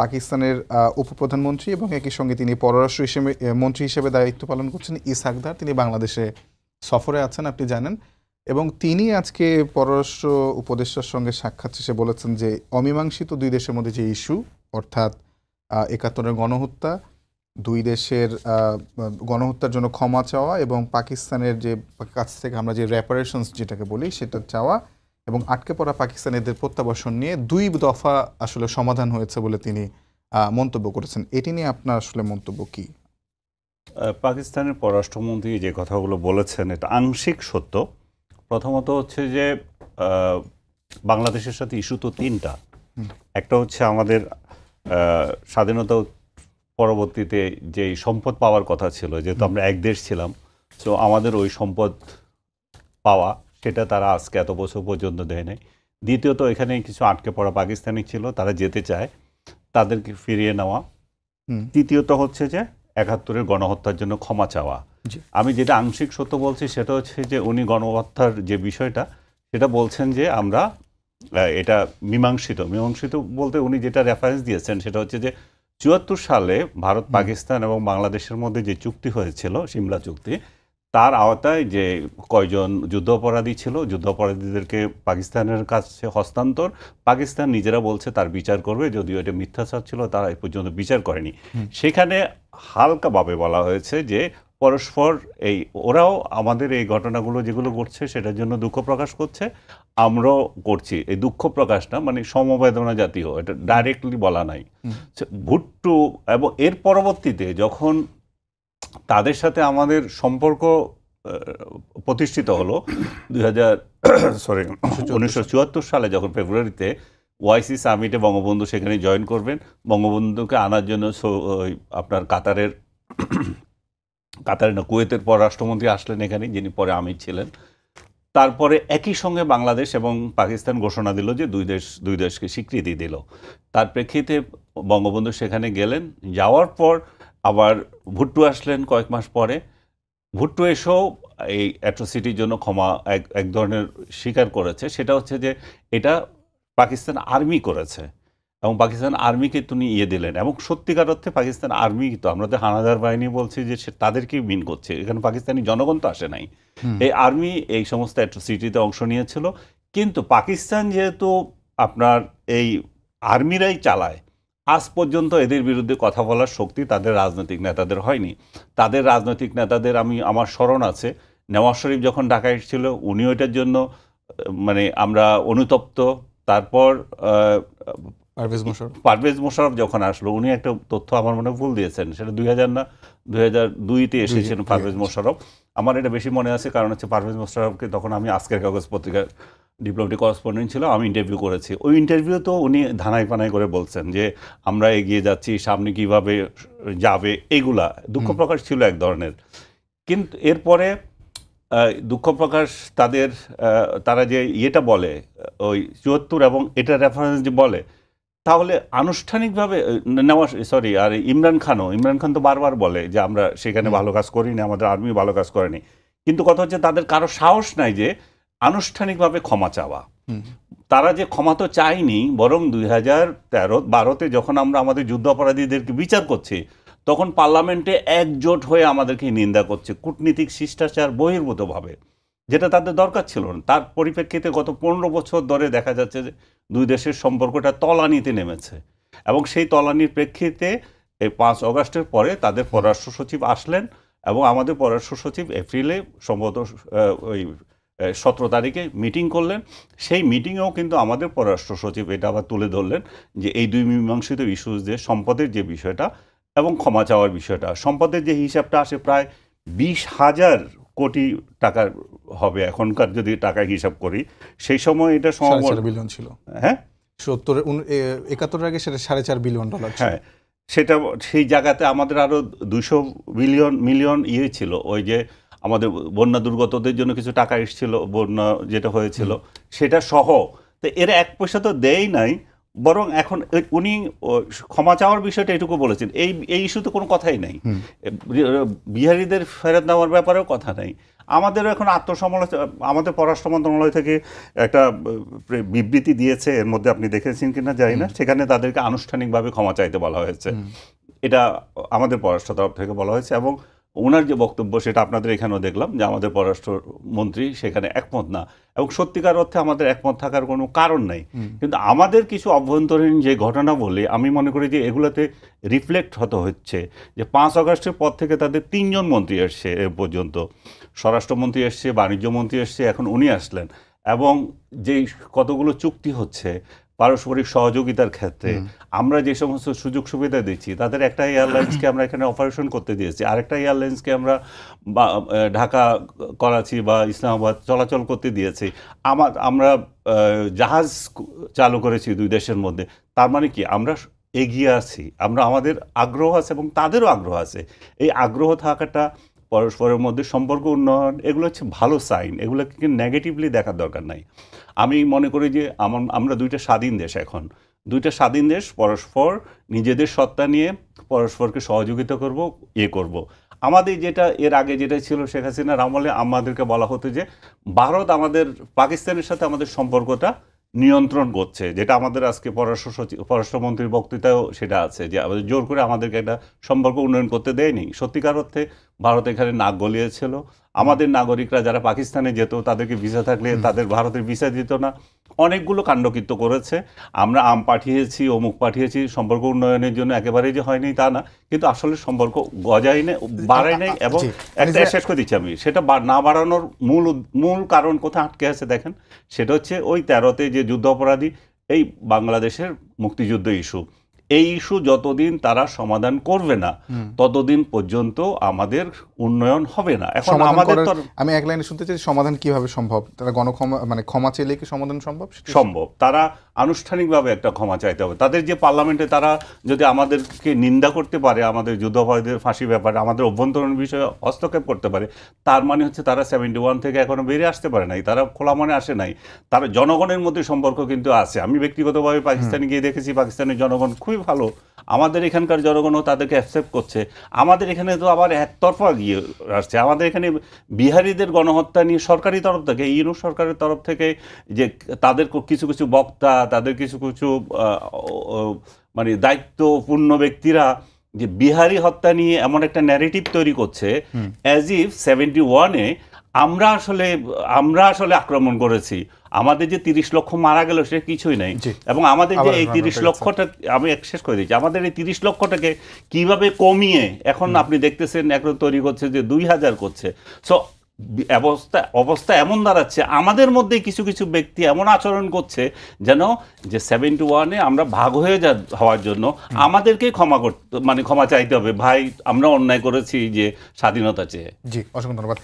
পাকিস্তানের উপপ্রধানমন্ত্রী এবং একই সঙ্গে তিনি পররাষ্ট্র মন্ত্রী হিসেবে দায়িত্ব পালন করছেন ইসহাক দার। তিনি বাংলাদেশে সফরে আছেন আপনি জানেন, এবং তিনি আজকে পররাষ্ট্র উপদেষ্টার সঙ্গে সাক্ষাৎ শেষে বলেছেন যে অমীমাংসিত দুই দেশের মধ্যে যে ইস্যু, অর্থাৎ ৭১-এর গণহত্যা, দুই দেশের গণহত্যার জন্য ক্ষমা চাওয়া এবং পাকিস্তানের যে কাছ থেকে আমরা যে রেপারেশনস যেটাকে বলি সেটা চাওয়া এবং আটকে পড়া পাকিস্তানিদের প্রত্যাবাসন নিয়ে ২ দফা আসলে সমাধান হয়েছে বলে তিনি মন্তব্য করেছেন। এটি নিয়ে আপনার আসলে মন্তব্য কি? পাকিস্তানের পররাষ্ট্রমন্ত্রী যে কথাগুলো বলেছেন এটা আংশিক সত্য। প্রথমত হচ্ছে যে বাংলাদেশের সাথে ইস্যু তো ৩টা। একটা হচ্ছে আমাদের স্বাধীনতা পরবর্তীতে যে সম্পদ পাওয়ার কথা ছিল, যেহেতু আমরা এক দেশ ছিলাম, তো আমাদের ওই সম্পদ পাওয়া সেটা তারা আজকে এত বছর পর্যন্ত দেয় নাই। দ্বিতীয়ত এখানে কিছু আটকে পড়া পাকিস্তানি ছিল, তারা যেতে চায়, তাদেরকে ফিরিয়ে নেওয়া। তৃতীয়ত হচ্ছে যে ৭১-এর গণহত্যার জন্য ক্ষমা চাওয়া। আমি যেটা আংশিক সত্য বলছি সেটা হচ্ছে যে উনি গণহত্যার যে বিষয়টা সেটা বলছেন যে আমরা এটা মীমাংসিত বলতে উনি যেটা রেফারেন্স দিয়েছেন সেটা হচ্ছে যে ৭৪ সালে ভারত পাকিস্তান এবং বাংলাদেশের মধ্যে যে চুক্তি হয়েছিল, সিমলা চুক্তি, তার আওতায় যে কয়জন যুদ্ধাপরাধী ছিল, যুদ্ধাপরাধীদেরকে পাকিস্তানের কাছে হস্তান্তর, পাকিস্তান নিজেরা বলছে তার বিচার করবে, যদিও এটা মিথ্যাচার ছিল, তারা এই পর্যন্ত বিচার করেনি। সেখানে হালকাভাবে বলা হয়েছে যে পরস্পর ওরাও আমাদের এই ঘটনাগুলো যেগুলো ঘটছে সেটার জন্য দুঃখ প্রকাশ করছে, আমরাও করছি। এই দুঃখ প্রকাশটা মানে সমবেদনা জাতীয়, এটা ডাইরেক্টলি বলা নাই। ভুট্টো এবং এর পরবর্তীতে যখন তাদের সাথে আমাদের সম্পর্ক প্রতিষ্ঠিত হলো 1974 সালে, যখন ফেব্রুয়ারিতে ওআইসি সামিটে বঙ্গবন্ধু সেখানে জয়েন করবেন, বঙ্গবন্ধুকে আনার জন্য আপনার কাতারের না কুয়েতের পররাষ্ট্রমন্ত্রী আসলেন এখানে, যিনি পরে আমির ছিলেন। তারপরে একই সঙ্গে বাংলাদেশ এবং পাকিস্তান ঘোষণা দিল যে দুই দেশকে স্বীকৃতি দিল। তার প্রেক্ষিতে বঙ্গবন্ধু সেখানে গেলেন, যাওয়ার পর আবার ভুট্টো আসলেন কয়েক মাস পরে। ভুট্টো এসেও এই অ্যাট্রোসিটির জন্য ক্ষমা এক ধরনের স্বীকার করেছে, সেটা হচ্ছে যে এটা পাকিস্তান আর্মি করেছে এবং পাকিস্তান আর্মিকে তিনি দিলেন। এবং সত্যিকার অর্থে পাকিস্তান আর্মি তো আমরা তো হানাদার বাহিনী বলছি যে তাদেরকেই মিন করছে, এখানে পাকিস্তানি জনগণ তো আসে নাই। এই আর্মি এই সমস্ত অ্যাট্রোসিটিতে অংশ নিয়েছিল। কিন্তু পাকিস্তান যেহেতু আপনার এই আর্মিরাই চালায়, আজ পর্যন্ত এদের বিরুদ্ধে কথা বলার শক্তি তাদের রাজনৈতিক নেতাদের হয়নি। তাদের রাজনৈতিক নেতাদের আমার স্মরণ আছে, নেওয়াজ শরীফ যখন ঢাকায় এসেছিল উনিও এটার জন্য মানে আমরা অনুতপ্ত। তারপর পারভেজ মোশাররফ যখন আসলো, উনি একটা তথ্য আমার মনে ভুল দিয়েছেন, সেটা 2000 না 2002-তে এসেছিলেন পারভেজ মোশাররফ। আমার এটা বেশি মনে আছে, কারণ হচ্ছে পারভেজ মোশাররফকে তখন আমি আজকের কাগজ পত্রিকার ডিপ্লোমেটিক করেসপন্ডেন্ট ছিল, আমি ইন্টারভিউ করেছি। ওই ইন্টারভিউতেও উনি ধানাই পানাই করে বলছেন যে আমরা এগিয়ে যাচ্ছি, সামনে কিভাবে যাবে, এইগুলা দুঃখ প্রকাশ ছিল এক ধরনের। কিন্তু এরপরে দুঃখ প্রকাশ তারা যে ইয়েটা বলে ওই ৭৪ এবং এটা রেফারেন্স যে বলে, তাহলে আনুষ্ঠানিকভাবে আর ইমরান খান তো বারবার বলে যে আমরা সেখানে ভালো কাজ করিনি, আমাদের আর্মি ভালো কাজ করেনি। কিন্তু কথা হচ্ছে তাদের কারো সাহস নাই যে আনুষ্ঠানিকভাবে ক্ষমা চাওয়া। তারা যে ক্ষমা তো চায়নি, বরং 2013-12-তে যখন আমরা আমাদের যুদ্ধ অপরাধীদেরকে বিচার করছি, তখন পার্লামেন্টে একজোট হয়ে আমাদেরকে নিন্দা করছে কূটনীতিক শিষ্টাচার বহির্ভূতভাবে, যেটা তাদের দরকার ছিল না। তার পরিপ্রেক্ষিতে গত 15 বছর ধরে দেখা যাচ্ছে যে দুই দেশের সম্পর্কটা তলানিতে নেমেছে। এবং সেই তলানির প্রেক্ষিতে এই 5 অগাস্টের পরে তাদের পররাষ্ট্র সচিব আসলেন এবং আমাদের পররাষ্ট্র সচিব এপ্রিলে সম্ভবত ওই 17 তারিখে মিটিং করলেন। সেই মিটিংয়েও কিন্তু আমাদের পররাষ্ট্র সচিব এটা আবার তুলে ধরলেন যে এই দুই মীমাংসিত ইস্যুস যে সম্পদের যে বিষয়টা এবং ক্ষমা চাওয়ার বিষয়টা, সম্পদের যে হিসাবটা আসে প্রায় 20,000 কোটি টাকার হবে এখনকার যদি টাকা হিসাব করি। সেই সময় এটা 4.5 বিলিয়ন ছিল। হ্যাঁ, 71-এর আগে সেটা $4.5 বিলিয়ন। হ্যাঁ, সেটা সেই জায়গাতে আমাদের আরও 200 মিলিয়ন ছিল। ওই যে আমাদের বন্যা দুর্গতদের জন্য কিছু টাকা এসেছিল, বন্যা যেটা হয়েছিল সেটা সহ। তো এরা 1 পয়সা তো দেয় নাই, বরং এখন উনি ক্ষমা চাওয়ার বিষয়টা এটুকু বলেছেন, এই ইস্যুতে কোনো কথাই নাই। বিহারীদের ফেরত নেওয়ার ব্যাপারেও কথা নাই। আমাদেরও এখন আত্মসমালোচনা, আমাদের পররাষ্ট্র মন্ত্রণালয় থেকে একটা বিবৃতি দিয়েছে, এর মধ্যে আপনি দেখেছেন কিনা জানি না, সেখানে তাদেরকে আনুষ্ঠানিকভাবে ক্ষমা চাইতে বলা হয়েছে। এটা আমাদের পররাষ্ট্র তরফ থেকে বলা হয়েছে, এবং ওনার যে বক্তব্য সেটা আপনাদের এখানেও দেখলাম যে আমাদের পররাষ্ট্রমন্ত্রী সেখানে একমত না, এবং সত্যিকার অর্থে আমাদের একমত থাকার কোনো কারণ নাই। কিন্তু আমাদের কিছু অভ্যন্তরীণ যে ঘটনা বলে আমি মনে করি যে এগুলোতে রিফ্লেক্ট হতে হচ্ছে যে 5 আগস্টের পর থেকে তাদের 3 জন মন্ত্রী এসছে এ পর্যন্ত, স্বরাষ্ট্রমন্ত্রী এসছে, বাণিজ্যমন্ত্রী এসছে, এখন উনি আসলেন, এবং যেই কতগুলো চুক্তি হচ্ছে পারস্পরিক সহযোগিতার ক্ষেত্রে আমরা যে সমস্ত সুযোগ সুবিধা দিচ্ছি, তাদের একটা এয়ারলাইন্সকে আমরা এখানে অপারেশন করতে দিয়েছি, আরেকটা এয়ারলাইন্সকে আমরা ঢাকা, করাচি বা ইসলামাবাদ চলাচল করতে দিয়েছি, আমরা জাহাজ চালু করেছি 2 দেশের মধ্যে। তার মানে কি আমরা এগিয়ে আছি, আমাদের আগ্রহ আছে এবং তাদেরও আগ্রহ আছে। এই আগ্রহ থাকাটা, পরস্পরের মধ্যে সম্পর্ক উন্নয়ন, এগুলো হচ্ছে ভালো সাইন, এগুলোকে নেগেটিভলি দেখার দরকার নাই। আমি মনে করি যে আমরা 2টা স্বাধীন দেশ, এখন 2টা স্বাধীন দেশ পরস্পর নিজেদের সত্তা নিয়ে পরস্পরকে সহযোগিতা করব, করব। আমাদের যেটা এর আগে যেটা ছিল শেখ হাসিনার আমলে, আমাদেরকে বলা হতো যে ভারত আমাদের পাকিস্তানের সাথে আমাদের সম্পর্কটা নিয়ন্ত্রণ করছে, যেটা আমাদের আজকে পররাষ্ট্রমন্ত্রীর বক্তৃতাও সেটা আছে, যে আমাদের জোর করে আমাদেরকে একটা সম্পর্ক উন্নয়ন করতে দেয়নি। সত্যিকার অর্থে ভারত এখানে নাক গলিয়েছিল। আমাদের নাগরিকরা যারা পাকিস্তানে যেত, তাদেরকে ভিসা থাকলে তাদের ভারতের ভিসা দিত না, অনেকগুলো কাণ্ডকীর্ত করেছে। আমরা আম পাঠিয়েছি, অমুক পাঠিয়েছি সম্পর্ক উন্নয়নের জন্য, একেবারেই যে হয়নি তা না, কিন্তু আসলে সম্পর্ক গজায় নেই, বাড়ায় নেই। এবং একটা শেষ করে দিচ্ছি আমি, সেটা না বাড়ানোর মূল কারণ কোথায় আটকে আছে দেখেন, সেটা হচ্ছে ওই 13তে যে যুদ্ধ অপরাধী, এই বাংলাদেশের মুক্তিযুদ্ধ ইস্যু, এই ইস্যু যতদিন তারা সমাধান করবে না ততদিন পর্যন্ত আমাদের উন্নয়ন হবে না। এখন আমাদের আমি এক লাইনে শুনতে চাই, সমাধান কিভাবে সম্ভব? তারা ক্ষমা চাইলে কি সমাধান সম্ভব? সম্ভব। তারা আনুষ্ঠানিকভাবে একটা ক্ষমা চাইতে হবে। তাদের যে পার্লামেন্টে তারা যদি আমাদেরকে নিন্দা করতে পারে, আমাদের যুদ্ধাপরাধীদের ফাঁসি ব্যাপারে, আমাদের অভ্যন্তরীণ বিষয়ে হস্তক্ষেপ করতে পারে, তার মানে হচ্ছে তারা 71 থেকে এখনো বেরিয়ে আসতে পারে নাই, তারা খোলা মনে আসে নাই। তারা জনগণের মধ্যে সম্পর্ক কিন্তু আছে। আমি ব্যক্তিগতভাবে পাকিস্তানে গিয়ে দেখেছি, পাকিস্তানের জনগণ খুবই ভালো, আমাদের এখানকার জনগণও তাদেরকে অ্যাকসেপ্ট করছে। আমাদের এখানে তো আবার একতরফা গিয়ে আসছে। আমাদের এখানে বিহারীদের গণহত্যা নিয়ে সরকারি তরফ থেকে, ইউনূস সরকারের তরফ থেকে, যে তাদের কিছু কিছু বক্তা, তাদের কিছু কিছু মানে দায়িত্বপূর্ণ ব্যক্তিরা যে বিহারি হত্যা নিয়ে এমন একটা ন্যারেটিভ তৈরি করছে, অ্যাজ ইফ 71-এ আমরা আসলে আক্রমণ করেছি, আমাদের যে 30 লক্ষ মারা গেল সে কিছুই নাই। এবং আমাদের যে এই 30 লক্ষটা, আমি শেষ করে দিচ্ছি, আমাদের এই 30 লক্ষটাকে কিভাবে কমিয়ে এখন আপনি দেখতেছেন এখন তৈরি করছে যে 2000 করছে। সো অবস্থা এমন দাঁড়াচ্ছে, আমাদের মধ্যে কিছু কিছু ব্যক্তি এমন আচরণ করছে যেন যে 71-এ আমরা ভাগ হয়ে হওয়ার জন্য আমাদেরকেই ক্ষমা চাইতে হবে। ভাই, আমরা অন্যায় করেছি যে স্বাধীনতা চেয়ে। জি, অসংখ্য ধন্যবাদ।